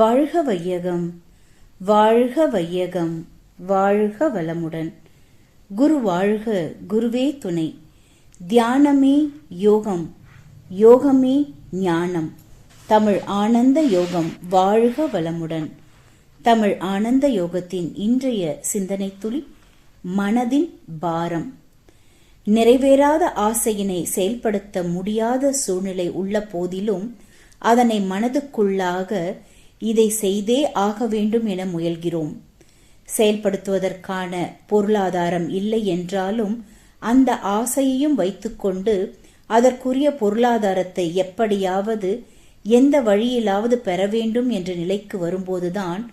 வாழ்க வையகம், வாழ்க வையகம், வாழ்க வளமுடன். குரு வாழ்க, குருவே துணை. தியானமே யோகம், யோகமே ஞானம். தமிழ் ஆனந்த யோகம் வாழ்க வளமுடன். தமிழ் ஆனந்த யோகத்தின் இன்றைய சிந்தனை துளி, மனதின் பாரம். நிறைவேறாத ஆசையினை செயல்படுத்த முடியாத சூழ்நிலை உள்ள போதிலும் அதனை மனதுக்குள்ளாக இதை செய்தே ஆக வேண்டும் என முயல்கிறோம். செயல்படுத்துவதற்கான பொருளாதாரம் இல்லை என்றாலும் அந்த ஆசையையும் வைத்துக்கொண்டு அதற்குரிய பொருளாதாரத்தை எப்படியாவது எந்த வழியிலாவது பெற வேண்டும் என்ற நிலைக்கு வரும்போதுதான்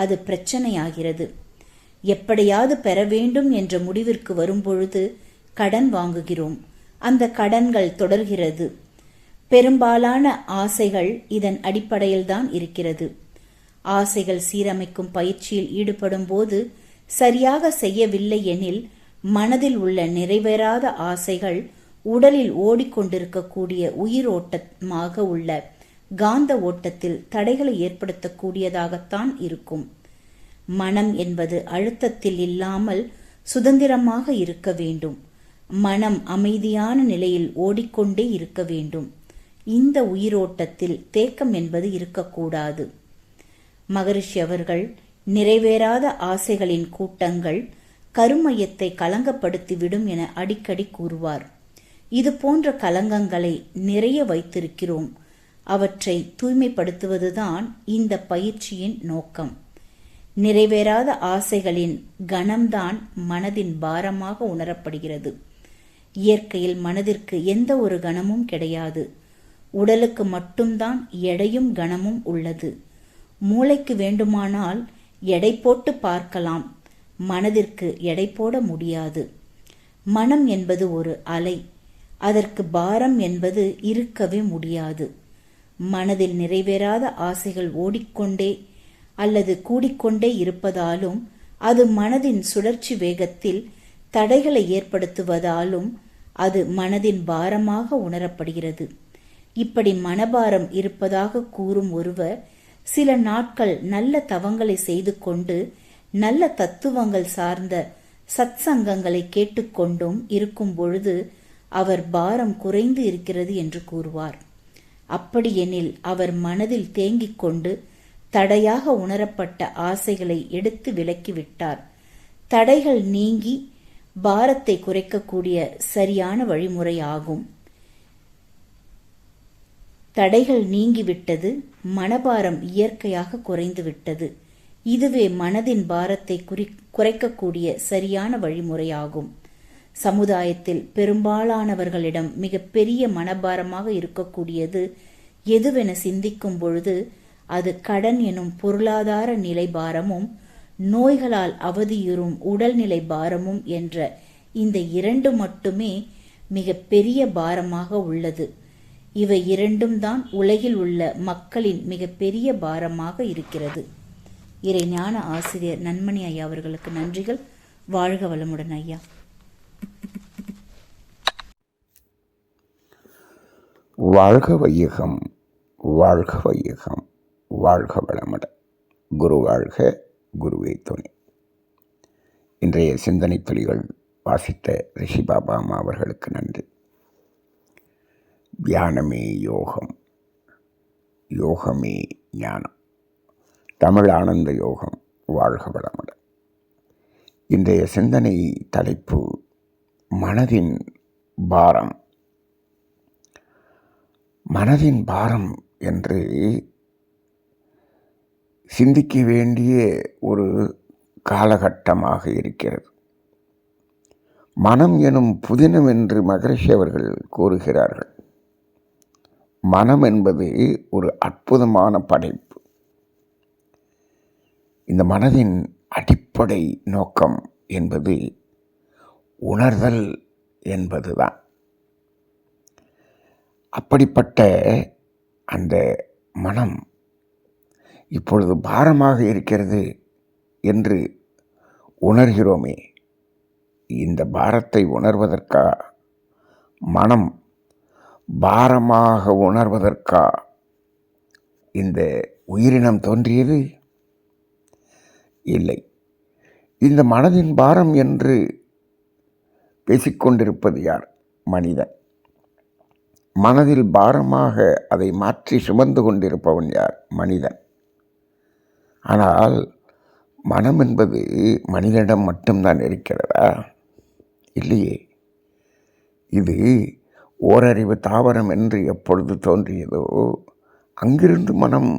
அது பிரச்சனையாகிறது. எப்படியாவது பெற வேண்டும் என்ற முடிவிற்கு வரும்பொழுது கடன் வாங்குகிறோம். அந்த கடன்கள் தொடர்கிறது. பெரும்பாலான ஆசைகள் இதன் அடிப்படையில்தான் இருக்கிறது. ஆசைகள் சீரமைக்கும் பயிற்சியில் ஈடுபடும் போது சரியாக செய்யவில்லை எனில் மனதில் உள்ள நிறைவேறாத ஆசைகள் உடலில் ஓடிக்கொண்டிருக்கக்கூடிய உயிரோட்டமாக உள்ள காந்த ஓட்டத்தில் தடைகளை ஏற்படுத்தக்கூடியதாகத்தான் இருக்கும். மனம் என்பது அழுத்தத்தில் இல்லாமல் சுதந்திரமாக இருக்க வேண்டும். மனம் அமைதியான நிலையில் ஓடிக்கொண்டே இருக்க வேண்டும். இந்த உயிரோட்டத்தில் தேக்கம் என்பது இருக்கக்கூடாது. மகரிஷி அவர்கள் நிறைவேறாத ஆசைகளின் கூட்டங்கள் கருமையத்தை கலங்கப்படுத்திவிடும் என அடிக்கடி கூறுவார். இது போன்ற கலங்கங்களை நிறைய வைத்திருக்கிறோம். அவற்றை தூய்மைப்படுத்துவதுதான் இந்த பயிற்சியின் நோக்கம். நிறைவேறாத ஆசைகளின் கணம்தான் மனதின் பாரமாக உணரப்படுகிறது. இயற்கையில் மனதிற்கு எந்த ஒரு கணமும் கிடையாது. உடலுக்கு மட்டும்தான் எடையும் கணமும் உள்ளது. மூளைக்கு வேண்டுமானால் எடை போட்டு பார்க்கலாம், மனதிற்கு எடை போட முடியாது. மனம் என்பது ஒரு அலை, அதற்கு பாரம் என்பது இருக்கவே முடியாது. மனதில் நிறைவேறாத ஆசைகள் ஓடிக்கொண்டே அல்லது கூடிக்கொண்டே இருப்பதாலும் அது மனதின் சுழற்சி வேகத்தில் தடைகளை ஏற்படுத்துவதாலும் அது மனதின் பாரமாக உணரப்படுகிறது. இப்படி மனபாரம் இருப்பதாக கூறும் ஒருவர் சில நாட்கள் நல்ல தவங்களை செய்து கொண்டு நல்ல தத்துவங்கள் சார்ந்த சத் சங்கங்களை கேட்டுக்கொண்டும் இருக்கும் பொழுது அவர் பாரம் குறைந்து இருக்கிறது என்று கூறுவார். அப்படியெனில் அவர் மனதில் தேங்கிக் கொண்டு தடையாக உணரப்பட்ட ஆசைகளை எடுத்து விலக்கிவிட்டார். தடைகள் நீங்கி பாரத்தை குறைக்கக்கூடிய சரியான வழிமுறையாகும். தடைகள் நீங்கிவிட்டது, மனபாரம் இயற்கையாக குறைந்துவிட்டது. இதுவே மனதின் பாரத்தை குறைக்கக்கூடிய சரியான வழிமுறையாகும். சமுதாயத்தில் பெரும்பாலானவர்களிடம் மிகப்பெரிய மனபாரமாக இருக்கக்கூடியது எதுவென சிந்திக்கும் பொழுது அது கடன் எனும் பொருளாதார நிலை பாரமும் நோய்களால் அவதியுறும் உடல்நிலை பாரமும் என்ற இந்த இரண்டு மட்டுமே மிக பெரிய பாரமாக உள்ளது. இவை இரண்டும் தான் உலகில் உள்ள மக்களின் மிக பெரிய பாரமாக இருக்கிறது. இறைஞான ஆசிரியர் நன்மணி ஐயா அவர்களுக்கு நன்றிகள். வாழ்க வளமுடன் ஐயா. வாழ்க வையகம், வாழ்க வையகம், வாழ்க வளமுடன். குரு வாழ்க, குருவே துணை. இன்றைய சிந்தனை துளிகள் வாசித்த ரிஷி பாபா அம்மா அவர்களுக்கு நன்றி. தியானமே யோகம், யோகமே ஞானம். தமிழ் ஆனந்த யோகம் வாழ்க வளமுடன். இன்றைய சிந்தனை தலைப்பு மனதின் பாரம். மனதின் பாரம் என்று சிந்திக்க வேண்டிய ஒரு காலகட்டமாக இருக்கிறது. மனம் எனும் புதினம் என்று மகரிஷி அவர்கள் கூறுகிறார்கள். மனம் என்பது ஒரு அற்புதமான படைப்பு. இந்த மனதின் அடிப்படை நோக்கம் என்பது உணர்தல் என்பதுதான். அப்படிப்பட்ட அந்த மனம் இப்பொழுது பாரமாக இருக்கிறது என்று உணர்கிறோமே. இந்த பாரத்தை உணர்வதற்கா, மனம் பாரமாக உணர்வதற்கா இந்த உயிரினம் தோன்றியது? இல்லை. இந்த மனதின் பாரம் என்று பேசிக்கொண்டிருப்பது யார்? மனிதன். மனதில் பாரமாக அதை மாற்றி சுமந்து கொண்டிருப்பவன் யார்? மனிதன். ஆனால் மனம் என்பது மனிதனிடம் மட்டும்தான் இருக்கிறதா? இல்லையே. இது ஓரறிவு தாவரம் என்று எப்பொழுது தோன்றியதோ அங்கிருந்து மனம்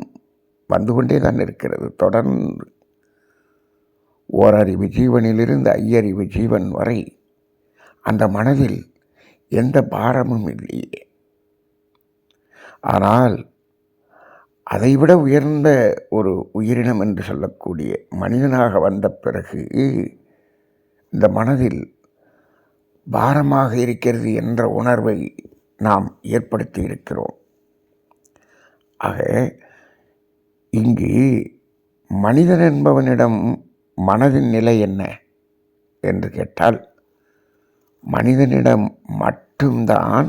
வந்து கொண்டே தான் இருக்கிறது. தொடர்ந்து ஓரறிவு ஜீவனிலிருந்து ஐயறிவு ஜீவன் வரை அந்த மனதில் எந்த பாரமும் இல்லையே. ஆனால் அதைவிட உயர்ந்த ஒரு உயிரினம் என்று சொல்லக்கூடிய மனிதனாக வந்த பிறகு இந்த மனதில் பாரமாக இருக்கிறது என்ற உணர்வை நாம் ஏற்படுத்தி இருக்கிறோம். ஆக இங்கு மனிதன் என்பவனிடம் மனதின் நிலை என்ன என்று கேட்டால், மனிதனிடம் மட்டும்தான்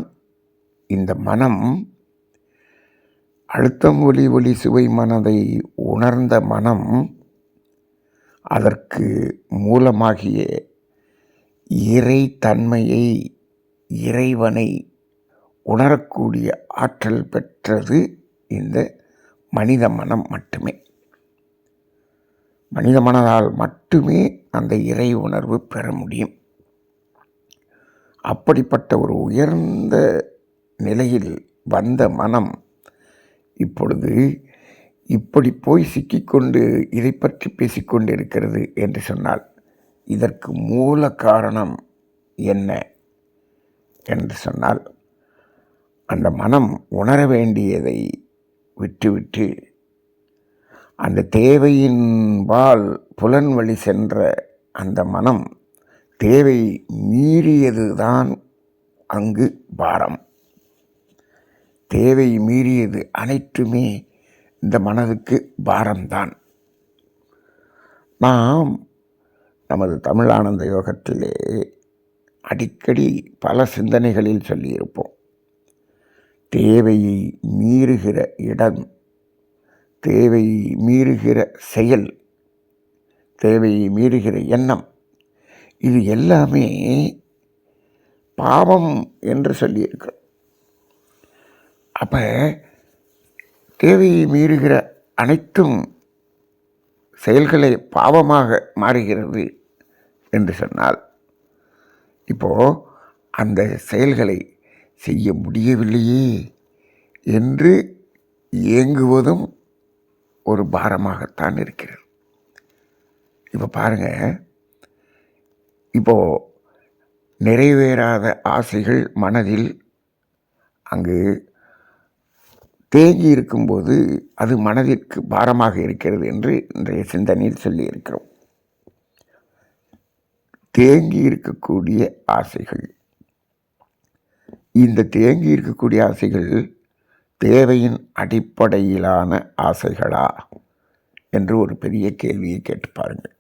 இந்த மனம் அழுத்தம் ஒலி ஒளி சுவை மனதை உணர்ந்த மனம் அதற்கு மூலமாகிய இறைத்தன்மையை, இறைவனை உணரக்கூடிய ஆற்றல் பெற்றது இந்த மனித மனம் மட்டுமே. மனித மனதால் மட்டுமே அந்த இறை உணர்வு பெற முடியும். அப்படிப்பட்ட ஒரு உயர்ந்த நிலையில் வந்த மனம் இப்பொழுது இப்படி போய் சிக்கிக்கொண்டு இதை பற்றி பேசிக்கொண்டு இருக்கிறது என்று சொன்னால், இதற்கு மூல காரணம் என்ன என்று சொன்னால், அந்த மனம் உணர வேண்டியதை விட்டுவிட்டு அந்த தேவையின்பால் புலன் வழி சென்ற அந்த மனம் தேவை மீறியதுதான் அங்கு பாரம். தேவை மீறியது அனைத்துமே இந்த மனதுக்கு பாரம்தான். நாம் நமது தமிழ் ஆனந்த யோகத்திலே அடிக்கடி பல சிந்தனைகளில் சொல்லியிருப்போம். தேவையை மீறுகிற இடம், தேவையை மீறுகிற செயல், தேவையை மீறுகிற எண்ணம், இது எல்லாமே பாவம் என்று சொல்லியிருக்கிறோம். அப்போ தேவையை மீறுகிற அனைத்தும் செயல்களை பாவமாக மாறுகிறது என்று சொன்னால், இப்போது அந்த செயல்களை செய்ய முடியவில்லையே என்று ஏங்குவதும் ஒரு பாரமாகத்தான் இருக்கிறது. இப்போ பாருங்கள், இப்போது நிறைவேறாத ஆசைகள் மனதில் அங்கு தேங்கி இருக்கும்போது அது மனதிற்கு பாரமாக இருக்கிறது என்று இன்றைய சிந்தனையில் சொல்லியிருக்கிறோம். தேங்கி இருக்கக்கூடிய ஆசைகள், இந்த தேங்கி இருக்கக்கூடிய ஆசைகள் தேவையின் அடிப்படையிலான ஆசைகளா என்று ஒரு பெரிய கேள்வியை கேட்டு பாருங்கள்.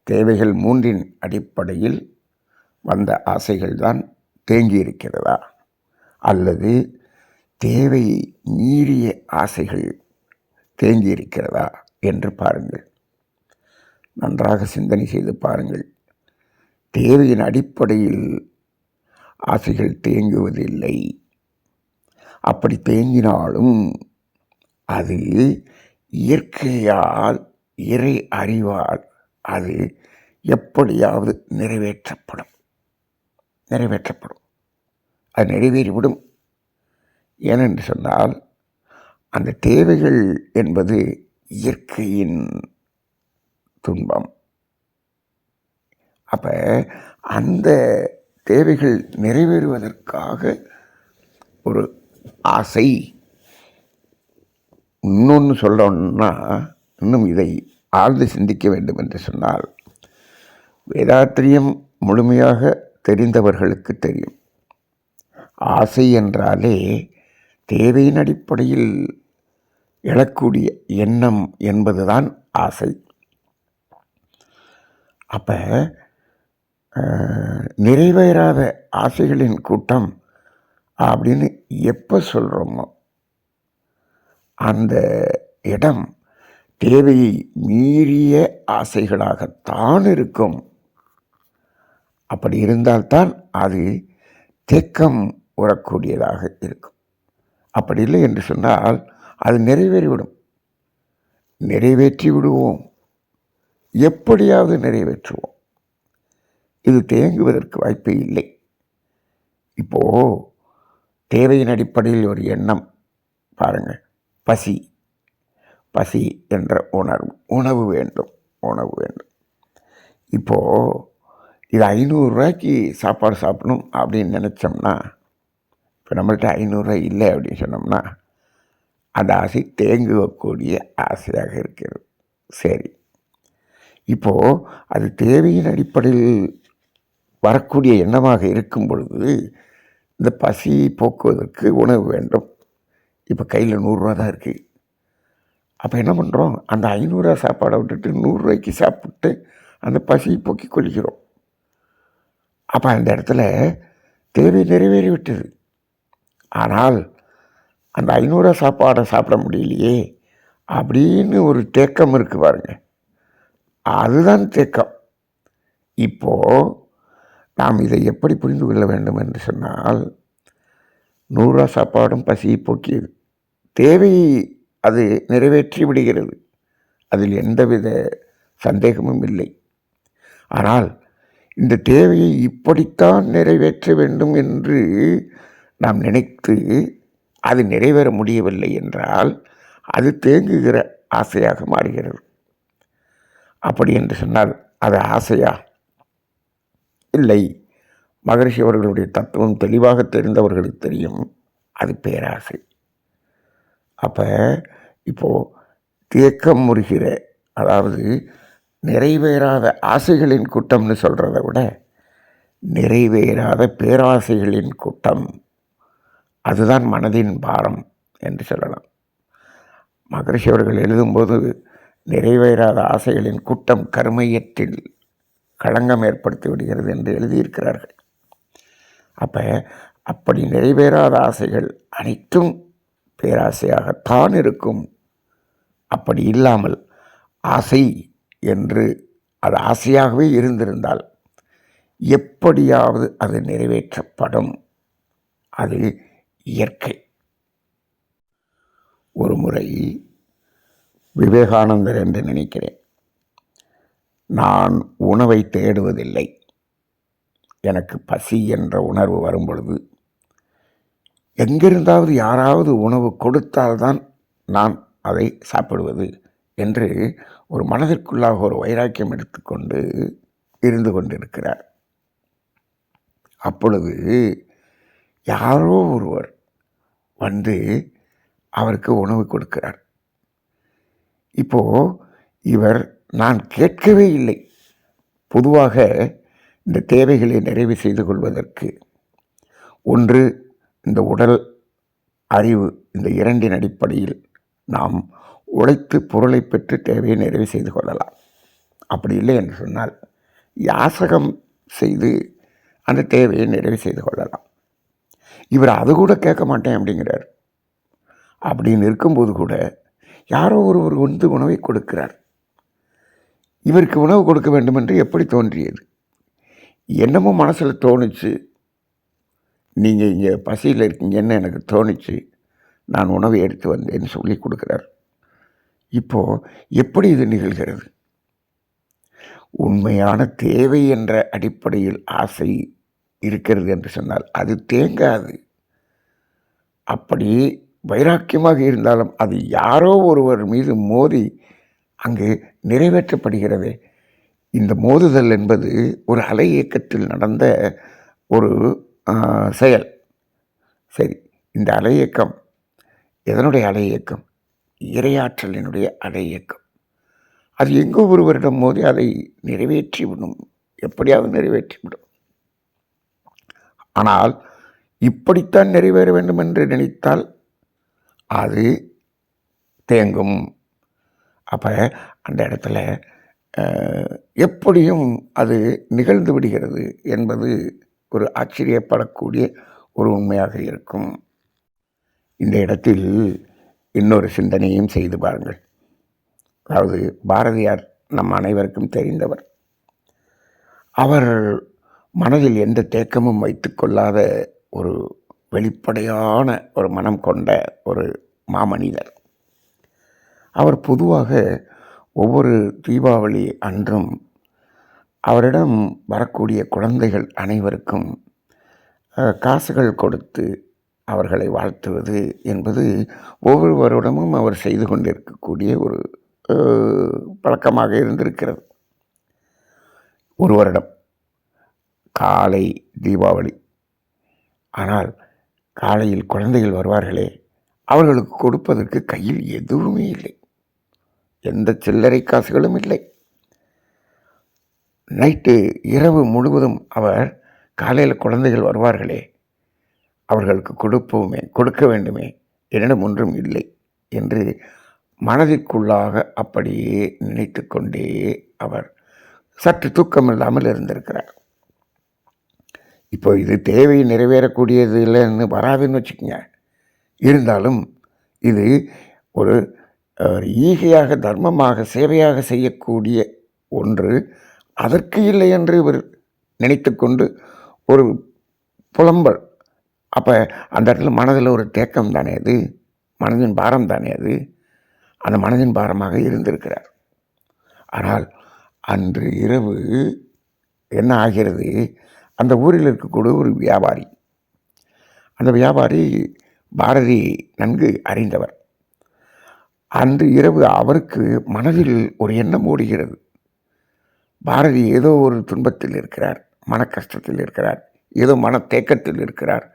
தேவைகள் மூன்றின் அடிப்படையில் வந்த ஆசைகள்தான் தேங்கி இருக்கிறதா, அல்லது தேவையை மீறிய ஆசைகள் தேங்கி இருக்கிறதா என்று பாருங்கள். நன்றாக சிந்தனை செய்து பாருங்கள். தேவையின் அடிப்படையில் ஆசைகள் தேங்குவதில்லை. அப்படி தேங்கினாலும் அது இயற்கையால், இறை அறிவால் அது எப்படியாவது நிறைவேற்றப்படும். அது நிறைவேறிவிடும். ஏனென்று சொன்னால், அந்த தேவைகள் என்பது இயற்கையின் துன்பம். அப்போ அந்த தேவைகள் நிறைவேறுவதற்காக ஒரு ஆசை. இன்னொன்று சொல்லணும்னா, இன்னும் இதை ஆழ்ந்து சிந்திக்க வேண்டும் என்று சொன்னால், வேதாத்திரியம் முழுமையாக தெரிந்தவர்களுக்கு தெரியும். ஆசை என்றாலே தேவையின் அடிப்படையில் எழக்கூடிய எண்ணம் என்பதுதான் ஆசை. அப்போ நிறைவேறாத ஆசைகளின் கூட்டம் அப்படின்னு எப்போ சொல்கிறோமோ, அந்த இடம் தேவையை மீறிய ஆசைகளாகத்தான் இருக்கும். அப்படி இருந்தால்தான் அது தேக்கம் உறக்கூடியதாக இருக்கும். அப்படி இல்லை என்று சொன்னால் அது நிறைவேறிவிடும். நிறைவேற்றி விடுவோம், எப்படியாவது நிறைவேற்றுவோம். இது தேங்குவதற்கு வாய்ப்பே இல்லை. இப்போது தேவையின் அடிப்படையில் ஒரு எண்ணம் பாருங்கள். பசி பசி என்ற உணவு வேண்டும். இப்போது இது 500 ரூபாய்க்கு சாப்பாடு சாப்பிடணும் அப்படின்னு நினச்சோம்னா, இப்போ நம்மள்கிட்ட 500 ரூபாய் இல்லை அப்படின்னு சொன்னோம்னா அந்த ஆசை தேங்கக்கூடிய ஆசையாக இருக்கிறது. சரி, இப்போது அது தேவையின் அடிப்படையில் வரக்கூடிய எண்ணமாக இருக்கும் பொழுது இந்த பசி போக்குவதற்கு உணவு வேண்டும். இப்போ கையில் 100 ரூபா தான் இருக்குது. அப்போ என்ன பண்ணுறோம்? அந்த 500 ரூபா சாப்பாடை விட்டுட்டு 100 ரூபாய்க்கு சாப்பிட்டு அந்த பசியை போக்கிக் கொள்கிறோம். அப்போ அந்த இடத்துல தேவை நிறைவேறிவிட்டது. ஆனால் அந்த 500 ரூபா சாப்பாடை சாப்பிட முடியலையே அப்படின்னு ஒரு தேக்கம் இருக்குது பாருங்க, அதுதான் தேக்கம். இப்போது நாம் இதை எப்படி புரிந்து கொள்ள வேண்டும் என்று சொன்னால், 100 ரூபா சாப்பாடும் பசியை போக்கியது, தேவையை அது நிறைவேற்றி விடுகிறது, அதில் எந்தவித சந்தேகமும் இல்லை. ஆனால் இந்த தேவையை இப்படித்தான் நிறைவேற்ற வேண்டும் என்று நாம் நினைத்து அது நிறைவேற முடியவில்லை என்றால் அது தேங்குகிற ஆசையாக மாறுகிறது. அப்படி என்று சொன்னால் அது ஆசையா? இல்லை. மகரிஷி அவர்களுடைய தத்துவம் தெளிவாக தெரிந்தவர்களுக்கு தெரியும், அது பேராசை. அப்போ இப்போது தேக்கம் முறுகிற, அதாவது நிறைவேறாத ஆசைகளின் கூட்டம்னு சொல்கிறத விட நிறைவேறாத பேராசைகளின் கூட்டம், அதுதான் மனதின் பாரம் என்று சொல்லலாம். மகரிஷி அவர்கள் எழுதும்போது நிறைவேறாத ஆசைகளின் கூட்டம் கருமையத்தில் களங்கம் ஏற்படுத்தி விடுகிறது என்று எழுதியிருக்கிறார்கள். அப்போ அப்படி நிறைவேறாத ஆசைகள் அனைத்தும் பேராசையாகத்தான் இருக்கும். அப்படி இல்லாமல் ஆசை என்று அது ஆசையாகவே இருந்திருந்தால் எப்படியாவது அது நிறைவேற்றப்படும். அது இயற்கை. ஒரு முறை விவேகானந்தர் என்று நினைக்கிறேன், நான் உணவை தேடுவதில்லை, எனக்கு பசி என்ற உணர்வு வரும் பொழுது எங்கிருந்தாவது யாராவது உணவு கொடுத்தால்தான் நான் அதை சாப்பிடுவது என்று ஒரு மனதிற்குள்ளாக ஒரு வைராக்கியம் எடுத்துக்கொண்டு இருந்து கொண்டிருக்கிறார். அப்பொழுது யாரோ ஒருவர் வந்து அவருக்கு உணவு கொடுக்கிறார். இப்போது இவர் நான் கேட்கவே இல்லை. பொதுவாக இந்த தேவைகளை நிறைவு செய்து கொள்வதற்கு ஒன்று இந்த உடல், அறிவு, இந்த இரண்டின் அடிப்படையில் நாம் உழைத்து பொருளை பெற்று தேவையை நிறைவு செய்து கொள்ளலாம். அப்படி இல்லை என்று சொன்னால் யாசகம் செய்து அந்த தேவையை நிறைவு செய்து கொள்ளலாம். இவர் அது கூட கேட்க மாட்டேன் அப்படிங்கிறார். அப்படின்னு இருக்கும்போது கூட யாரோ ஒருவர் வந்து உணவை கொடுக்கிறார். இவருக்கு உணவு கொடுக்க வேண்டும் என்று எப்படி தோன்றியது? என்னமோ மனசில் தோணுச்சு, நீங்கள் இங்கே பசியில் இருக்கீங்கன்னு எனக்கு தோணுச்சு, நான் உணவை எடுத்து வந்தேன்னு சொல்லி கொடுக்குறார். இப்போது எப்படி இது நிகழ்கிறது? உண்மையான தேவை என்ற அடிப்படையில் ஆசை இருக்கிறது என்று சொன்னால் அது தேங்காது. அப்படி வைராக்கியமாக இருந்தாலும் அது யாரோ ஒருவர் மீது மோதி அங்கு நிறைவேற்றப்படுகிறது. இந்த மோதுதல் என்பது ஒரு அலை இயக்கத்தில் நடந்த ஒரு செயல். சரி, இந்த அலை இயக்கம் எதனுடைய அலை இயக்கம்? இறையாற்றலினுடைய அலை இயக்கம். அது எங்கோ ஒருவரிடம் மோதி அதை நிறைவேற்றிவிடும், எப்படியாவது நிறைவேற்றிவிடும். ஆனால் இப்படித்தான் நிறைவேற வேண்டும் என்று நினைத்தால் அது தேங்கும். அப்போ அந்த இடத்துல எப்படியும் அது நிகழ்ந்து விடுகிறது என்பது ஒரு ஆச்சரியப்படக்கூடிய ஒரு உண்மையாக இருக்கும். இந்த இடத்தில் இன்னொரு சிந்தனையும் செய்து பாருங்கள். அதாவது பாரதியார் நம் அனைவருக்கும் தெரிந்தவர். அவர் மனதில் எந்த தேக்கமும் வைத்து கொள்ளாத ஒரு வெளிப்படையான ஒரு மனம் கொண்ட ஒரு மாமனிதர். அவர் பொதுவாக ஒவ்வொரு தீபாவளி அன்றும் அவரிடம் வரக்கூடிய குழந்தைகள் அனைவருக்கும் காசுகள் கொடுத்து அவர்களை வாழ்த்துவது என்பது ஒவ்வொரு வருடமும் அவர் செய்து கொண்டிருக்கக்கூடிய ஒரு பழக்கமாக இருந்திருக்கிறது. ஒரு வருடம் காலை தீபாவளி, ஆனால் காலையில் குழந்தைகள் வருவார்களே, அவர்களுக்கு கொடுப்பதற்கு கையில் எதுவுமே இல்லை, எந்த சில்லறை காசுகளும் இல்லை. நைட்டு இரவு முழுவதும் அவர் காலையில் குழந்தைகள் வருவார்களே, அவர்களுக்கு கொடுக்க வேண்டுமே, என்னிடம் ஒன்றும் இல்லை என்று மனதிற்குள்ளாக அப்படியே நினைத்து கொண்டே அவர் சற்று தூக்கமில்லாமல் இருந்திருக்கிறார். இப்போ இது தேவை நிறைவேறக்கூடியது இல்லைன்னு வராதுன்னு வச்சுக்கோங்க. இருந்தாலும் இது ஒரு ஈகையாக, தர்மமாக, சேவையாக செய்யக்கூடிய ஒன்று. அதற்கு இல்லை என்று இவர் நினைத்து கொண்டு ஒரு புலம்பல். அப்போ அந்த இடத்துல மனதில் ஒரு தேக்கம் தானே அது, மனதின் பாரம் தானே அது. அந்த மனதின் பாரமாக இருந்திருக்கிறார். ஆனால் அன்று இரவு என்ன ஆகிறது, அந்த ஊரில் இருக்கக்கூடிய ஒரு வியாபாரி, அந்த வியாபாரி பாரதி நன்கு அறிந்தவர். அன்று இரவு அவருக்கு மனதில் ஒரு எண்ணம் ஓடுகிறது. பாரதி ஏதோ ஒரு துன்பத்தில் இருக்கிறார், மன கஷ்டத்தில் இருக்கிறார், ஏதோ மன தேக்கத்தில் இருக்கிறார்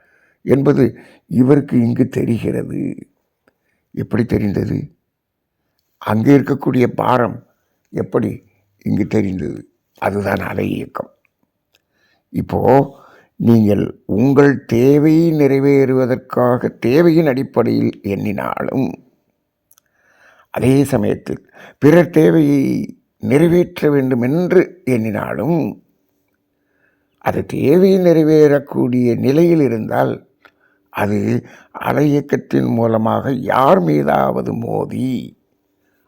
என்பது இவருக்கு இங்கு தெரிகிறது. எப்படி தெரிந்தது? அங்கே இருக்கக்கூடிய பாரம் எப்படி இங்கு தெரிந்தது? அதுதான் அலை இயக்கம். இப்போது நீங்கள் உங்கள் தேவை நிறைவேறுவதற்காக தேவையின் அடிப்படையில் எண்ணினாலும், அதே சமயத்தில் பிறர் தேவையை நிறைவேற்ற வேண்டும் என்று எண்ணினாலும், அது தேவையை நிறைவேறக்கூடிய நிலையில் இருந்தால் அது அலை இயக்கத்தின் மூலமாக யார் மீதாவது மோதி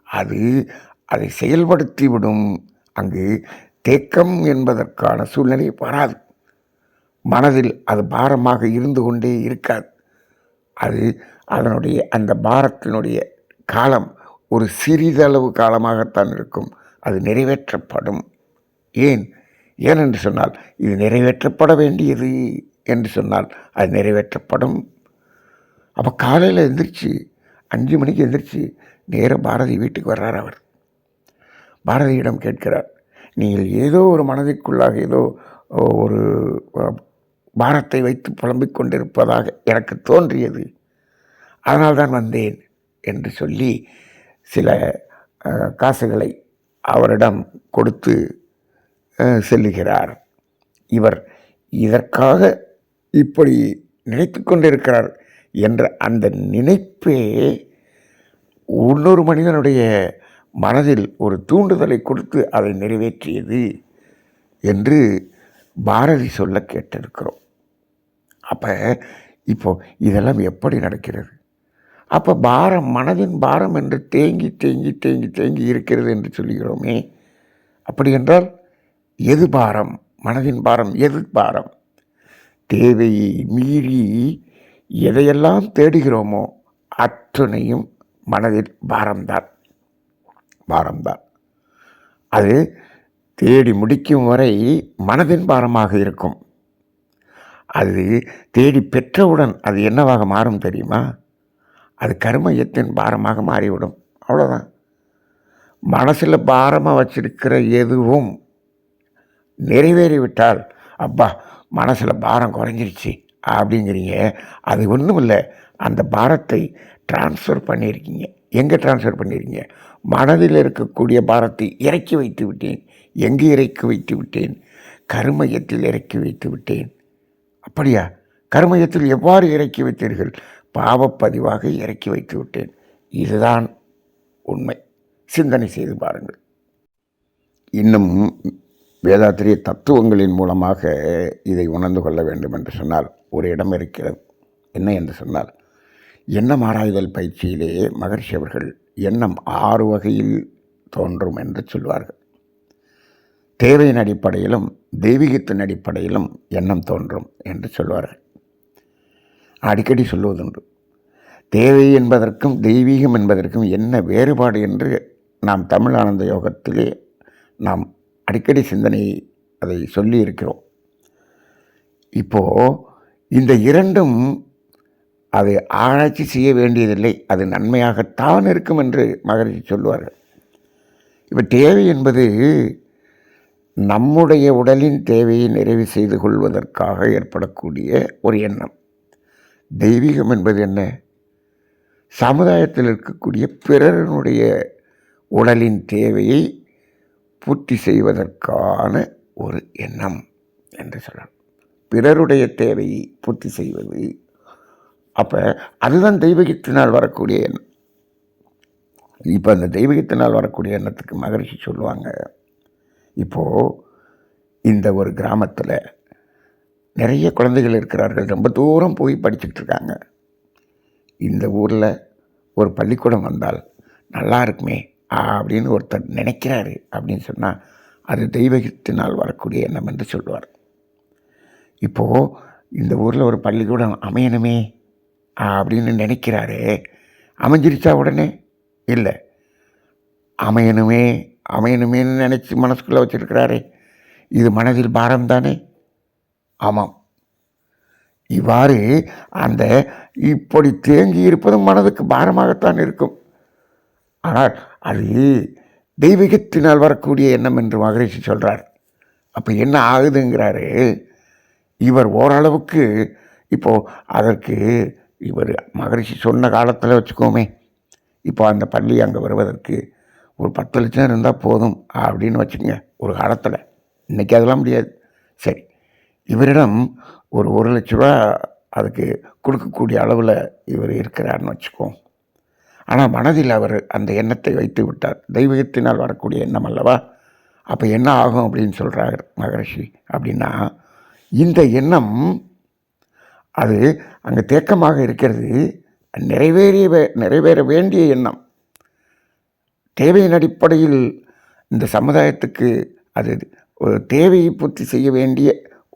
அதை செயல்படுத்திவிடும். அங்கு தேக்கம் என்பதற்கான சூழ்நிலை வராது. மனதில் அது பாரமாக இருந்து கொண்டே இருக்காது. அதனுடைய அந்த பாரத்தினுடைய காலம் ஒரு சிறிதளவு காலமாகத்தான் இருக்கும். அது நிறைவேற்றப்படும். ஏனென்று சொன்னால், இது நிறைவேற்றப்பட வேண்டியது என்று சொன்னால் அது நிறைவேற்றப்படும். அப்போ காலையில் எந்திரிச்சு 5 மணிக்கு எந்திரிச்சு நேராக பாரதி வீட்டுக்கு வர்றார். அவர் பாரதியிடம் கேட்கிறார், நீங்கள் ஏதோ ஒரு மனதிற்குள்ளாக ஏதோ ஒரு பாரத்தை வைத்து புலம்பிக் கொண்டிருப்பதாக எனக்கு தோன்றியது, அதனால்தான் வந்தேன் என்று சொல்லி சில காசுகளை அவரிடம் கொடுத்து செல்லுகிறார். இவர் இதற்காக இப்படி நினைத்து கொண்டிருக்கிறார் என்ற அந்த நினைப்பே இன்னொரு மனிதனுடைய மனதில் ஒரு தூண்டுதலை கொடுத்து அதை நிறைவேற்றியது என்று பாரதி சொல்ல கேட்டிருக்கிறோம். அப்போ இதெல்லாம் எப்படி நடக்கிறது? அப்போ பாரம், மனதின் பாரம் என்று தேங்கி தேங்கி தேங்கி தேங்கி இருக்கிறது என்று சொல்கிறோமே. அப்படி என்றால் எது பாரம்? மனதின் பாரம் எது பாரம்? தேவையை மீறி எதையெல்லாம் தேடுகிறோமோ அத்தனையும் மனதில் பாரம்தான். அது தேடி முடிக்கும் வரை மனதின் பாரமாக இருக்கும். அது தேடி பெற்றவுடன் அது என்னவாக மாறும் தெரியுமா? அது கர்மயத்தின் பாரமாக மாறிவிடும். அவ்வளோதான். மனசில் பாரமாக வச்சிருக்கிற எதுவும் நிறைவேறிவிட்டால், அப்பா மனசில் பாரம் குறைஞ்சிருச்சு அப்படிங்கிறீங்க. அது ஒன்றும் இல்லை, அந்த பாரத்தை டிரான்ஸ்ஃபர் பண்ணியிருக்கீங்க. எங்கே டிரான்ஸ்ஃபர் பண்ணியிருக்கீங்க? மனதில் இருக்கக்கூடிய பாரத்தை இறக்கி வைத்து விட்டேன். எங்கே இறக்கி வைத்து விட்டேன்? கர்மயத்தில் இறக்கி வைத்து விட்டேன். அப்படியா? கர்மயத்தில் எவ்வாறு இறக்கி வைத்தீர்கள்? பாவப்பதிவாக இறக்கி வைத்து விட்டேன். இதுதான் உண்மை. சிந்தனை செய்து பாருங்கள். இன்னும் வேதாத்திரிய தத்துவங்களின் மூலமாக இதை உணர்ந்து கொள்ள வேண்டும் என்று சொன்னால் ஒரு இடம் இருக்கிறது. என்ன என்று சொன்னால், எண்ணம் ஆராய்தல் பயிற்சியிலே மகரிஷி அவர்கள் எண்ணம் 6 வகையில் தோன்றும் என்று சொல்வார்கள். தேவையின் அடிப்படையிலும் தெய்வீகத்தின் அடிப்படையிலும் எண்ணம் தோன்றும் என்று சொல்வார்கள். அடிக்கடி சொல்லுவதுண்டு. தேவை என்பதற்கும் தெய்வீகம் என்பதற்கும் என்ன வேறுபாடு என்று நாம் தமிழ் ஆனந்த யோகத்திலே நாம் அடிக்கடி சிந்தனை அதை சொல்லி இருக்கிறோம். இப்போது இந்த இரண்டும் அதை ஆராய்ச்சி செய்ய வேண்டியதில்லை, அது நன்மையாகத்தான் இருக்கும் என்று மகரிஷி சொல்லுவார்கள். இப்போ தேவை என்பது நம்முடைய உடலின் தேவையை நிறைவு செய்து கொள்வதற்காக ஏற்படக்கூடிய ஒரு எண்ணம். தெய்வீகம் என்பது என்ன? சமுதாயத்தில் இருக்கக்கூடிய பிறருடைய உடலின் தேவையை பூர்த்தி செய்வதற்கான ஒரு எண்ணம் என்று சொல்லலாம். பிறருடைய தேவையை பூர்த்தி செய்வது, அப்போ அதுதான் தெய்வீகத்தினால் வரக்கூடிய எண்ணம். இப்போ அந்த தெய்வீகத்தினால் வரக்கூடிய எண்ணத்துக்கு மகரிஷி சொல்லுவாங்க, இப்போது இந்த ஒரு கிராமத்தில் நிறைய குழந்தைகள் இருக்கிறார்கள், ரொம்ப தூரம் போய் படிச்சுட்டு இருக்காங்க. இந்த ஊரில் ஒரு பள்ளிக்கூடம் வந்தால் நல்லா இருக்குமே அப்படின்னு ஒருத்தர் நினைக்கிறாரு அப்படின்னு சொன்னால் அது தெய்வீகத்தினால் வரக்கூடிய எண்ணம் என்று சொல்லுவார். இப்போது இந்த ஊரில் ஒரு பள்ளிக்கூடம் அமையணுமே அப்படின்னு நினைக்கிறாரு, அமைஞ்சிருச்சா உடனே? இல்லை, அமையணுமேன்னு நினச்சி மனசுக்குள்ளே வச்சுருக்கிறாரே, இது மனதில் பாரம் தானே? ஆமாம். இவ்வாறு அந்த இப்படி தேங்கி இருப்பதும் மனதுக்கு பாரமாகத்தான் இருக்கும். ஆனால் அது தெய்வீகத்தினால் வரக்கூடிய எண்ணம் என்று மகரிஷி சொல்கிறார். அப்போ என்ன ஆகுதுங்கிறாரு, இவர் ஓரளவுக்கு இப்போது அதற்கு இவர் மகரிஷி சொன்ன காலத்தில் வச்சுக்கோமே, இப்போ அந்த பள்ளி அங்கே வருவதற்கு ஒரு 10 லட்சம் இருந்தால் போதும் அப்படின்னு வச்சுக்கோங்க ஒரு காலத்தில். இன்றைக்கி அதெல்லாம் முடியாது. சரி, இவரிடம் ஒரு 1 லட்ச ரூபா அதுக்கு கொடுக்கக்கூடிய அளவில் இவர் இருக்கிறார்னு வச்சுக்கோம். ஆனால் மனதில் அவர் அந்த எண்ணத்தை வைத்து விட்டார். தெய்வீகத்தினால் வரக்கூடிய எண்ணம் அல்லவா? அப்போ என்ன ஆகும் அப்படின்னு சொல்கிறார் மகரிஷி. அப்படின்னா இந்த எண்ணம் அது அங்கே தேக்கமாக இருக்கிறது, நிறைவேற வேண்டிய எண்ணம். தேவையின் அடிப்படையில் இந்த சமுதாயத்துக்கு அது ஒரு தேவையை பூர்த்தி செய்ய வேண்டிய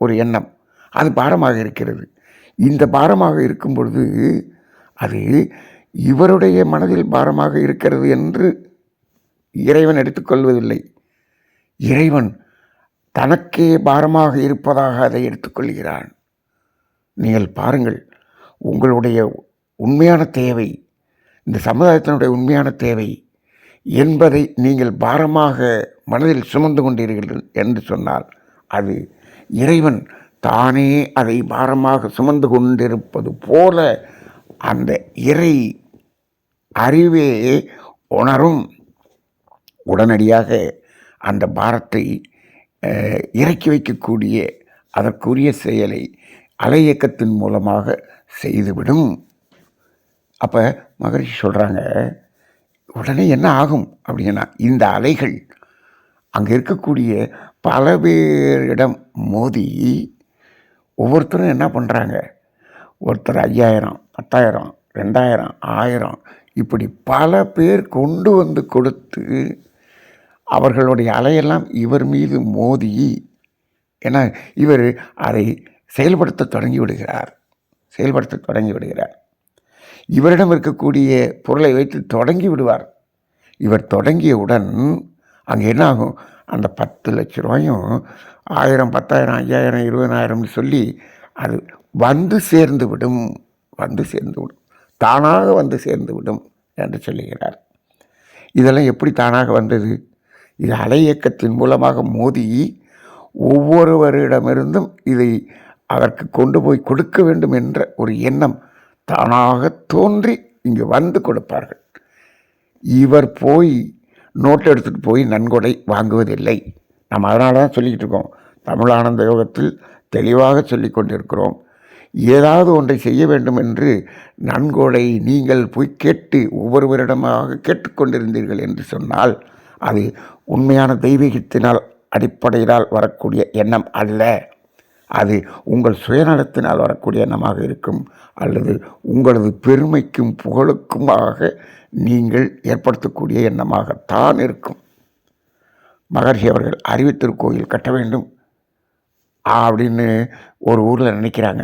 ஒரு எண்ணம், அது பாரமாக இருக்கிறது. இந்த பாரமாக இருக்கும் பொழுது அது இவருடைய மனதில் பாரமாக இருக்கிறது என்று இறைவன் எடுத்துக்கொள்வதில்லை. இறைவன் தனக்கே பாரமாக இருப்பதாக அதை எடுத்துக்கொள்கிறான். நீங்கள் பாருங்கள், உங்களுடைய உண்மையான தேவை, இந்த சமுதாயத்தினுடைய உண்மையான தேவை என்பதை நீங்கள் பாரமாக மனதில் சுமந்து கொண்டீர்கள் என்று சொன்னால் அது இறைவன் தானே அதை பாரமாக சுமந்து கொண்டிருப்பது போல அந்த இறை அறிவே உணரும். உடனடியாக அந்த பாரத்தை இறக்கி வைக்கக்கூடிய அதற்குரிய செயலை அலை இயக்கத்தின் மூலமாக செய்துவிடும். அப்போ மகரிஷி சொல்கிறாங்க, உடனே என்ன ஆகும் அப்படின்னா இந்த அலைகள் அங்கே இருக்கக்கூடிய பல பேரிடம் மோதி ஒவ்வொருத்தரும் என்ன பண்ணுறாங்க, ஒருத்தர் 5000, 10,000, 2000, 1000 இப்படி பல பேர் கொண்டு வந்து கொடுத்து அவர்களுடைய அலையெல்லாம் இவர் மீது மோதி, ஏன்னா இவர் அதை செயல்படுத்த தொடங்கி விடுகிறார். இவரிடம் இருக்கக்கூடிய பொருளை வைத்து தொடங்கி விடுவார். இவர் தொடங்கியவுடன் அங்கே என்ன ஆகும், அந்த 10 லட்ச ரூபாயும் 1000, 10,000, 5000, 20,000 சொல்லி அது வந்து சேர்ந்து விடும், தானாக வந்து சேர்ந்து விடும் என்று சொல்லுகிறார். இதெல்லாம் எப்படி தானாக வந்தது? இது அலை இயக்கத்தின் மூலமாக மோதி ஒவ்வொருவரிடமிருந்தும் இதை அதற்கு கொண்டு போய் கொடுக்க வேண்டும் என்ற ஒரு எண்ணம் தானாக தோன்றி இங்கு வந்து கொடுப்பார்கள். இவர் போய் நோட்டை எடுத்துகிட்டு போய் நன்கொடை வாங்குவதில்லை. நம்ம அதனால தான் சொல்லிக்கிட்டு இருக்கோம், தமிழ் ஆனந்த யோகத்தில் தெளிவாக சொல்லி கொண்டிருக்கிறோம். ஏதாவது ஒன்றை செய்ய வேண்டும் என்று நன்கொடை நீங்கள் போய் கேட்டு ஒவ்வொருவரிடமாக கேட்டுக்கொண்டிருந்தீர்கள் என்று சொன்னால் அது உண்மையான தெய்வீகத்தினால் அடிப்படையினால் வரக்கூடிய எண்ணம் அல்ல. அது உங்கள் சுயநலத்தினால் வரக்கூடிய எண்ணமாக இருக்கும், அல்லது உங்களது பெருமைக்கும் புகழுக்குமாக நீங்கள் ஏற்படுத்தக்கூடிய எண்ணமாகத்தான் இருக்கும். மகர்ஷி அவர்கள் அறிவுத்திருக்கோயில் கட்ட வேண்டும் அப்படின்னு ஒரு ஊரில் நினைக்கிறாங்க.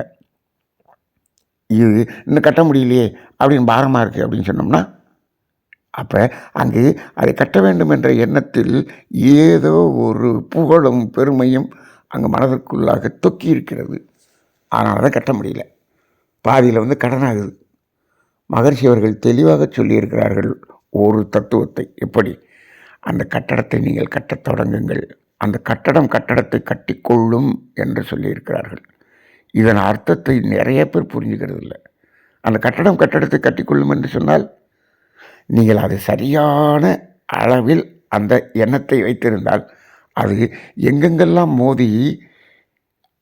இது இன்னும் கட்ட முடியலையே அப்படின்னு பாரமாக இருக்குது அப்படின்னு சொன்னோம்னா, அப்போ அங்கு அதை கட்ட வேண்டும் என்ற எண்ணத்தில் ஏதோ ஒரு புகழும் பெருமையும் அங்கே மனதிற்குள்ளாக தொக்கி இருக்கிறது. ஆனால் அதை கட்ட முடியல, பாதியில் கடனாகுது. மகர்ஷி அவர்கள் தெளிவாக சொல்லியிருக்கிறார்கள் ஒரு தத்துவத்தை. எப்படி? அந்த கட்டடத்தை நீங்கள் கட்டத் தொடங்குங்கள், அந்த கட்டடத்தை கட்டிக்கொள்ளும் என்று சொல்லியிருக்கிறார்கள். இதன் அர்த்தத்தை நிறைய பேர் புரிஞ்சுக்கிறது இல்லை. அந்த கட்டடத்தை கட்டிக்கொள்ளும் என்று சொன்னால் நீங்கள் அது சரியான அளவில் அந்த எண்ணத்தை வைத்திருந்தால் அது எங்கெங்கெல்லாம் மோதி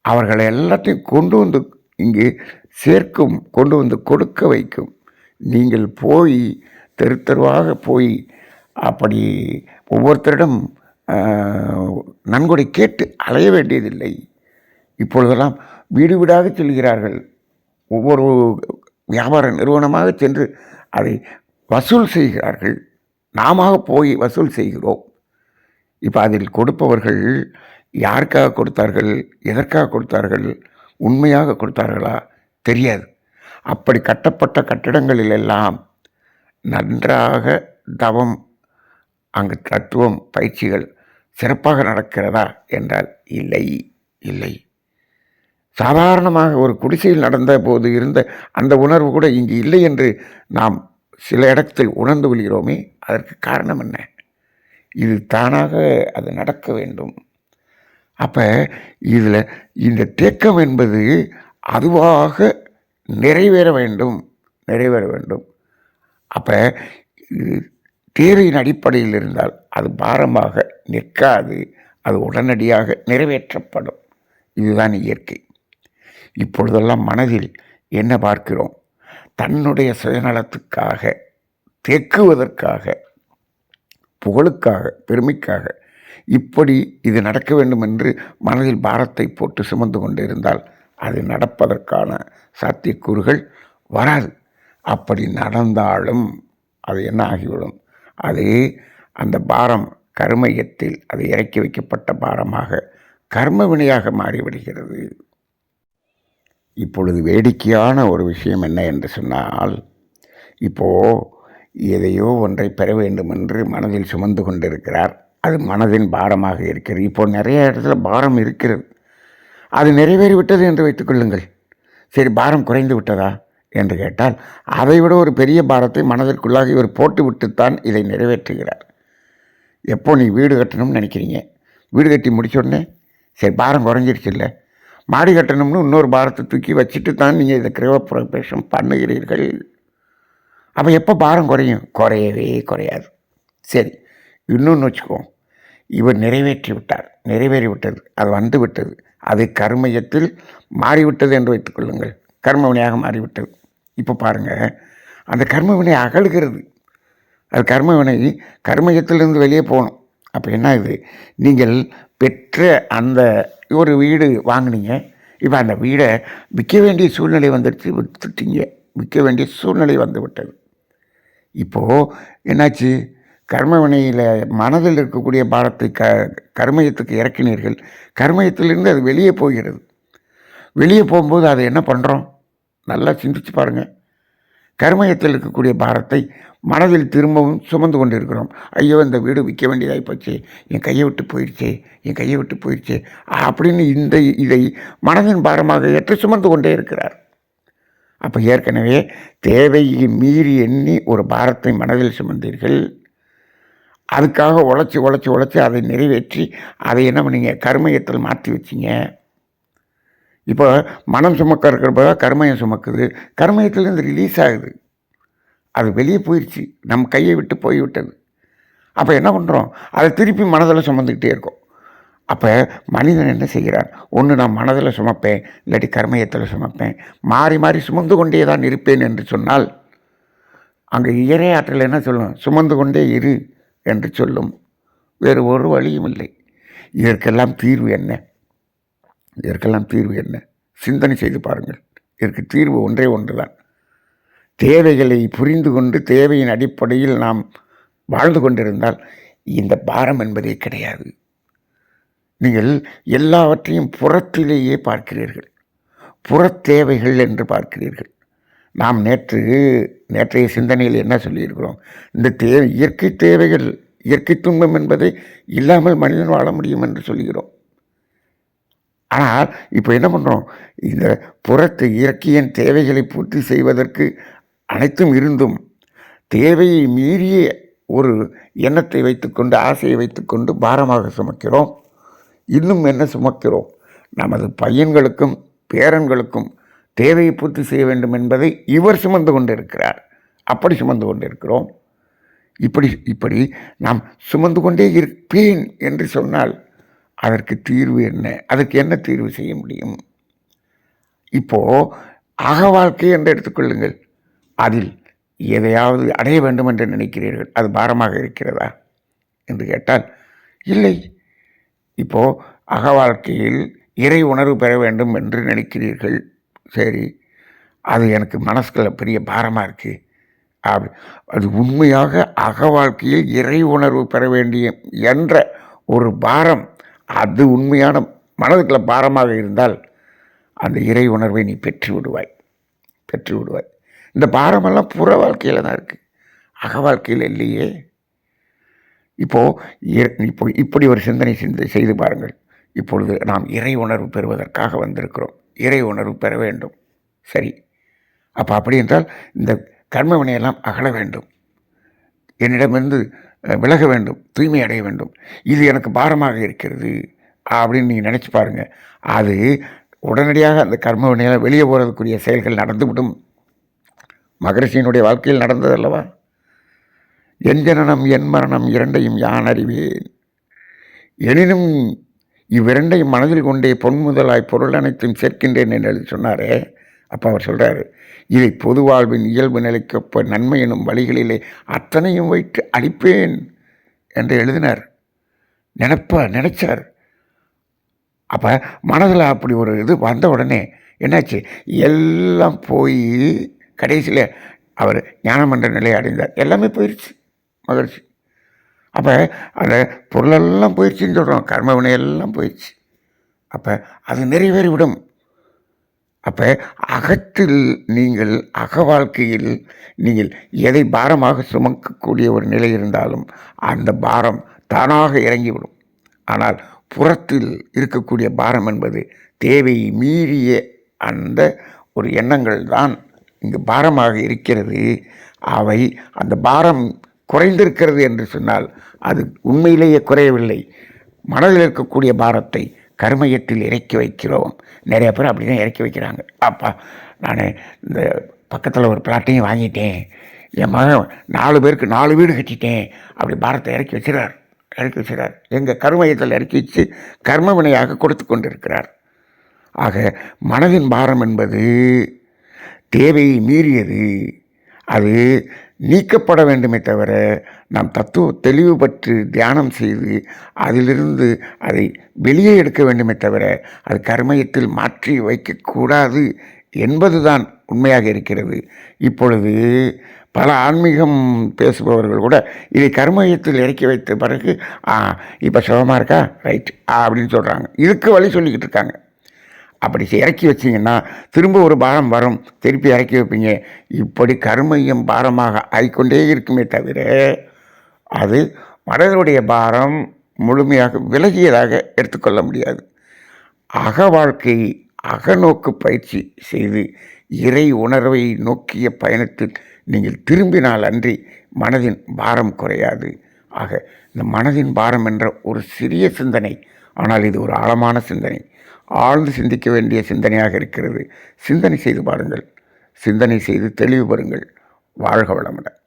அவர்களை எல்லாத்தையும் கொண்டு வந்து இங்கு சேர்க்கும், கொண்டு வந்து கொடுக்க வைக்கும். நீங்கள் போய் தெருவாக போய் அப்படி ஒவ்வொருத்தரிடம் நன்கொடை கேட்டு அலைய வேண்டியதில்லை. இப்பொழுதெல்லாம் வீடு வீடாக செல்கிறார்கள். ஒவ்வொரு வியாபார நிறுவனமாக சென்று அதை வசூல் செய்கிறார்கள். நாம போய் வசூல் செய்கிறோம். இப்போ அதில் கொடுப்பவர்கள் யாருக்காக கொடுத்தார்கள், எதற்காக கொடுத்தார்கள், உண்மையாக கொடுத்தார்களா தெரியாது. அப்படி கட்டப்பட்ட கட்டிடங்களிலெல்லாம் நன்றாக தவம், அங்கு தத்துவம் பயிற்சிகள் சிறப்பாக நடக்கிறதா என்றால் இல்லை. சாதாரணமாக ஒரு குடிசையில் நடந்த போது இருந்த அந்த உணர்வு கூட இங்கு இல்லை என்று நாம் சில இடத்தில் உணர்ந்து கொள்கிறோமே. அதற்கு காரணம் என்ன? இது தானாக அது நடக்க வேண்டும். அப்போ இதில் இந்த தேக்கம் என்பது அதுவாக நிறைவேற வேண்டும். அப்போ தேவையின் அடிப்படையில் இருந்தால் அது பாரமாக நிற்காது, அது உடனடியாக நிறைவேற்றப்படும். இதுதான் இயற்கை. இப்பொழுதெல்லாம் மனதில் என்ன பார்க்கிறோம்? தன்னுடைய சுயநலத்துக்காக, தேக்குவதற்காக, புகழுக்காக, பெருமைக்காக இப்படி இது நடக்க வேண்டும் என்று மனதில் பாரத்தை போட்டு சுமந்து கொண்டிருந்தால் அது நடப்பதற்கான சாத்தியக்கூறுகள் வராது. அப்படி நடந்தாலும் அது என்ன ஆகிவிடும்? அது அந்த பாரம் கர்மயத்தில் அது இறக்கி வைக்கப்பட்ட பாரமாக கர்ம வினையாக மாறிவிடுகிறது. இப்பொழுது வேடிக்கையான ஒரு விஷயம் என்ன என்று சொன்னால், இப்போது எதையோ ஒன்றை பெற வேண்டும் என்று மனதில் சுமந்து கொண்டிருக்கிறார். அது மனதின் பாரமாக இருக்கிறது. இப்போ நிறைய இடத்துல பாரம் இருக்கிறது. அது நிறைவேறிவிட்டது என்று வைத்துக்கொள்ளுங்கள். சரி, பாரம் குறைந்து விட்டதா என்று கேட்டால் அதை விட ஒரு பெரிய பாரத்தை மனதிற்குள்ளாக இவர் போட்டு விட்டுத்தான் இதை நிறைவேற்றுகிறார். எப்போ நீ வீடு கட்டணும்னு நினைக்கிறீங்க, வீடு கட்டி முடிச்ச உடனே சரி பாரம் குறைஞ்சிருச்சு இல்லை, மாடி கட்டணும்னு இன்னொரு பாரத்தை தூக்கி வச்சுட்டு தான் நீங்கள் இதை கிரகப்பிரவேசம் பண்ணுகிறீர்கள். அப்போ எப்போ பாரம் குறையும்? குறையவே குறையாது. சரி, இன்னொன்று வச்சுக்குவோம். இவர் நிறைவேறி விட்டது, அது வந்து விட்டது, அது கர்மயத்தில் மாறிவிட்டது என்று வைத்துக்கொள்ளுங்கள். கர்ம வினையாக மாறிவிட்டது. இப்போ பாருங்கள், அந்த கர்ம வினை அகழ்கிறது. அது கர்ம வினை கர்மயத்திலிருந்து வெளியே போகணும். அப்போ என்ன ஆகுது? நீங்கள் பெற்ற அந்த ஒரு வீடு வாங்கினீங்க, இப்போ அந்த வீடை விற்க வேண்டிய சூழ்நிலை வந்துடுச்சு, விற்றுட்டீங்க, விற்க வேண்டிய சூழ்நிலை வந்து விட்டது. இப்போது என்னாச்சு? கர்மவினையில் மனதில் இருக்கக்கூடிய பாரத்தை கர்மயத்துக்கு இறக்கினீர்கள். கர்மயத்திலிருந்து அது வெளியே போகிறது. வெளியே போகும்போது அதை என்ன பண்ணுறோம்? நல்லா சிந்திச்சு பாருங்கள். கர்மயத்தில் இருக்கக்கூடிய பாரத்தை மனதில் திரும்பவும் சுமந்து கொண்டு இருக்கிறோம். ஐயோ, இந்த வீடு விற்க வேண்டியதாகி போச்சு, என் கையை விட்டு போயிடுச்சே அப்படின்னு இதை மனதின் பாரமாக ஏற்று சுமந்து கொண்டே இருக்கிறார். அப்போ ஏற்கனவே தேவையை மீறி எண்ணி ஒரு பாரத்தை மனதில் சுமந்தீர்கள். அதுக்காக உழைச்சி அதை நிறைவேற்றி அதை என்ன பண்ணீங்க? கர்மயத்தில் மாற்றி வச்சிங்க. இப்போ மனம் சுமக்க இருக்கிறப்ப கர்மயம் சுமக்குது, கர்மயத்திலேருந்து ரிலீஸ் ஆகுது, அது வெளியே போயிடுச்சு, நம்ம கையை விட்டு போய்விட்டது. அப்போ என்ன பண்ணுறோம்? அதை திருப்பி மனதில் சுமந்துக்கிட்டே இருக்கோம். அப்போ மனிதன் என்ன செய்கிறான்? ஒன்று நான் மனதில் சுமப்பேன், இல்லாட்டி கர்மயத்தில் சுமப்பேன், மாறி மாறி சுமந்து கொண்டே தான் இருப்பேன் என்று சொன்னால் அங்கே இயற்கை ஆற்றல் என்ன சொல்லும்? சுமந்து கொண்டே இரு என்று சொல்லும். வேறு ஒரு வழியும் இல்லை. இதற்கெல்லாம் தீர்வு என்ன? இதற்கெல்லாம் தீர்வு என்ன? சிந்தனை செய்து பாருங்கள். இதற்கு தீர்வு ஒன்றே ஒன்று தான். தேவைகளை புரிந்து கொண்டு தேவையின் அடிப்படையில் நாம் வாழ்ந்து கொண்டிருந்தால் இந்த பாரம் என்பதே கிடையாது. நீங்கள் எல்லாவற்றையும் புறத்திலேயே பார்க்கிறீர்கள், புறத்தேவைகள் என்று பார்க்கிறீர்கள். நாம் நேற்றைய சிந்தனையில் என்ன சொல்லியிருக்கிறோம்? இந்த இயற்கை தேவைகள், இயற்கை துன்பம் என்பதை இல்லாமல் மனிதன் வாழ முடியும் என்று சொல்கிறோம். ஆனால் இப்போ என்ன பண்ணுறோம்? இந்த புறத்து இயற்கையின் தேவைகளை பூர்த்தி செய்வதற்கு அனைத்தும் இருந்தும் தேவையை மீறிய ஒரு எண்ணத்தை வைத்துக்கொண்டு, ஆசையை வைத்துக்கொண்டு பாரமாக சுமக்கிறோம். இன்னும் என்ன சுமக்கிறோம்? நமது பையன்களுக்கும் பேரன்களுக்கும் தேவையை பூர்த்தி செய்ய வேண்டும் என்பதை இவர் சுமந்து கொண்டிருக்கிறார். அப்படி சுமந்து கொண்டிருக்கிறோம். இப்படி நாம் சுமந்து கொண்டே இருப்பேன் என்று சொன்னால் அதற்கு தீர்வு என்ன? அதற்கு என்ன தீர்வு செய்ய முடியும்? இப்போது அக வாழ்க்கை என்று எடுத்துக்கொள்ளுங்கள். அதில் எதையாவது அடைய வேண்டும் என்று நினைக்கிறீர்கள், அது பாரமாக இருக்கிறதா என்று கேட்டால் இல்லை. இப்போது அக வாழ்க்கையில் இறை உணர்வு பெற வேண்டும் என்று நினைக்கிறீர்கள். சரி, அது எனக்கு மனசுக்குள்ள பெரிய பாரமாக இருக்குது. அது உண்மையாக அக வாழ்க்கையில் இறை உணர்வு பெற வேண்டிய என்ற ஒரு பாரம், அது உண்மையான மனதுக்குள்ள பாரமாக இருந்தால் அந்த இறை உணர்வை நீ பெற்று விடுவாய். இந்த பாரமெல்லாம் புற வாழ்க்கையில் தான் இருக்குது, அக வாழ்க்கையில் இல்லையே. இப்படி ஒரு சிந்தனை செய்து பாருங்கள். இப்பொழுது நாம் இறை உணர்வு பெறுவதற்காக வந்திருக்கிறோம். இறை உணர்வு பெற வேண்டும். சரி, அப்போ அப்படி என்றால் இந்த கர்ம வினையெல்லாம் அகல வேண்டும், என்னிடமிருந்து விலக வேண்டும், தூய்மை அடைய வேண்டும். இது எனக்கு பாரமாக இருக்கிறது அப்படின்னு நீங்கள் நினச்சி பாருங்கள். அது உடனடியாக அந்த கர்ம வினையெல்லாம் வெளியே போகிறதுக்குரிய செயல்கள் நடந்துவிடும். மகரிஷியினுடைய வாழ்க்கையில் நடந்தது அல்லவா? என் ஜனனம் என் மரணம் இரண்டையும் யான் அறிவேன், எனினும் இவ்விரண்டையும் மனதில் கொண்டே பொன்முதலாய் பொருள் அனைத்தும் சேர்க்கின்றேன் என்று சொன்னாரே. அப்போ அவர் சொல்கிறாரு, இதை பொது வாழ்வின் இயல்பு நிலைக்கொப்ப நன்மை எனும் வழிகளிலே அத்தனையும் வைத்து அளிப்பேன் என்று எழுதினார். நினைச்சார். அப்போ மனதில் அப்படி ஒரு இது வந்த உடனே என்னாச்சு? எல்லாம் போய் கடைசியில் அவர் ஞானம் என்ற நிலையை அடைந்தார். எல்லாமே போயிடுச்சு மகிழ்ச்சி. அப்போ அந்த பொருளெல்லாம் போயிடுச்சுன்னு சொல்கிறோம், கர்ம வினையெல்லாம் போயிடுச்சு. அப்போ அது நிறைவேறிவிடும். அப்போ அகத்தில் நீங்கள் அக வாழ்க்கையில் நீங்கள் எதை பாரமாக சுமக்கக்கூடிய ஒரு நிலை இருந்தாலும் அந்த பாரம் தானாக இறங்கிவிடும். ஆனால் புறத்தில் இருக்கக்கூடிய பாரம் என்பது தேவை மீறிய அந்த ஒரு எண்ணங்கள் தான் இங்கு பாரமாக இருக்கிறது. அவை அந்த பாரம் குறைந்திருக்கிறது என்று சொன்னால் அது உண்மையிலேயே குறையவில்லை. மனதில் இருக்கக்கூடிய பாரத்தை கர்மயத்தில் இறக்கி வைக்கிறோம். நிறைய பேர் அப்படி தான் இறக்கி வைக்கிறாங்க. அப்பா, நான் இந்த பக்கத்தில் ஒரு பிளாட்டையும் வாங்கிட்டேன், என் மகன் 4 பேருக்கு 4 வீடு கட்டிட்டேன், அப்படி பாரத்தை இறக்கி வச்சுறார். எங்கள் கர்மயத்தில் இறக்கி வச்சு கர்ம வினையாக கொடுத்து கொண்டிருக்கிறார். ஆக மனதின் பாரம் என்பது தேவையை மீறியது. அது நீக்கப்பட வேண்டுமே தவிர நாம் தத்துவ தெளிவு பற்றி தியானம் செய்து அதிலிருந்து அதை வெளியே எடுக்க வேண்டுமே தவிர அது கர்மயத்தில் மாற்றி வைக்கக்கூடாது என்பதுதான் உண்மையாக இருக்கிறது. இப்பொழுது பல ஆன்மீகம் பேசுபவர்கள் கூட இதை கர்மயத்தில் இறக்கி வைத்த பிறகு இப்போ சுகமாக இருக்கா, ரைட் அப்படின்னு சொல்கிறாங்க. இதுக்கு வழி சொல்லிக்கிட்டு இருக்காங்க. அப்படி இறக்கி வச்சிங்கன்னா திரும்ப ஒரு பாரம் வரும், திருப்பி இறக்கி வைப்பீங்க. இப்படி கர்மயம் பாரமாக ஆகிக்கொண்டே இருக்குமே தவிர அது மனதனுடைய பாரம் முழுமையாக விலகியதாக எடுத்துக்கொள்ள முடியாது. அக வாழ்க்கை அகநோக்கு பயிற்சி செய்து இறை உணர்வை நோக்கிய பயணத்தில் நீங்கள் திரும்பினால் அன்றி மனதின் பாரம் குறையாது. ஆக இந்த மனதின் பாரம் என்ற ஒரு சிறிய சிந்தனை, ஆனால் இது ஒரு ஆழமான சிந்தனை, ஆழ்ந்து சிந்திக்க வேண்டிய சிந்தனையாக இருக்கிறது. சிந்தனை செய்து பாருங்கள், சிந்தனை செய்து தெளிவு பெறுங்கள். வாழ்க வளமுடன்.